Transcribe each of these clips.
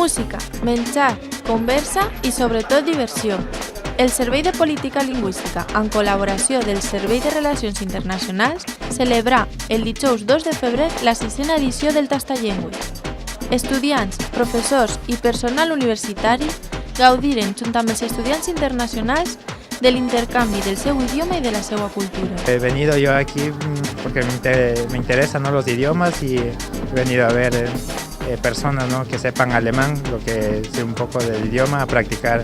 música, menjar, conversa i sobretot diversió. El Servei de Política Lingüística, en col·laboració del Servei de Relacions Internacionals, celebra el dijous 2 de febrer la 6a edició del Tastallengües. Estudiants, professors i personal universitari gaudiren, junt amb els estudiants internacionals, de l'intercanvi del seu idioma y de la seva cultura. He venido yo aquí porque me interesan, ¿no?, los idiomas y he venido a ver personas, ¿no?, que sepan alemán, lo que sé un poco del idioma, a practicar.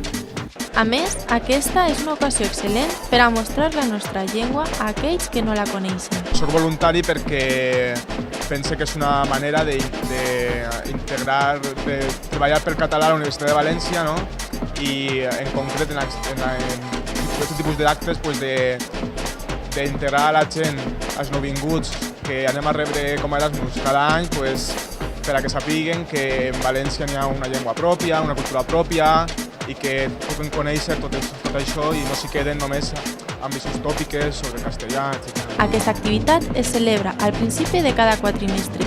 A més, aquesta és una ocasió excel·lent per a mostrar la nostra llengua a aquells que no la coneixen. Soc voluntari perquè pense que és una manera d'integrar, de treballar per català a la Universitat de València, no? I en concret en aquest tipus d'actes d'integrar a la gent, als nouvinguts que anem a rebre com a Erasmus cada any, per a que sapiguen que en València hi ha una llengua pròpia, una cultura pròpia, i que puguin conèixer tot això i no s'hi queden només amb visions tòpiques sobre castellà, etc. Aquesta activitat es celebra al principi de cada quatrimestre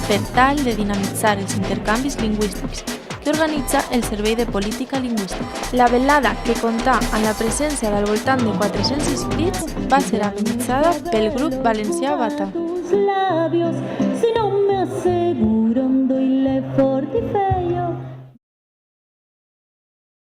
per tal de dinamitzar els intercanvis lingüístics que organitza el Servei de Política Lingüística. La velada, que compta amb la presència del voltant de 400 inscrits, va ser amenitzada pel grup valencià Bata. Si no me aseguro, doy le fortifé.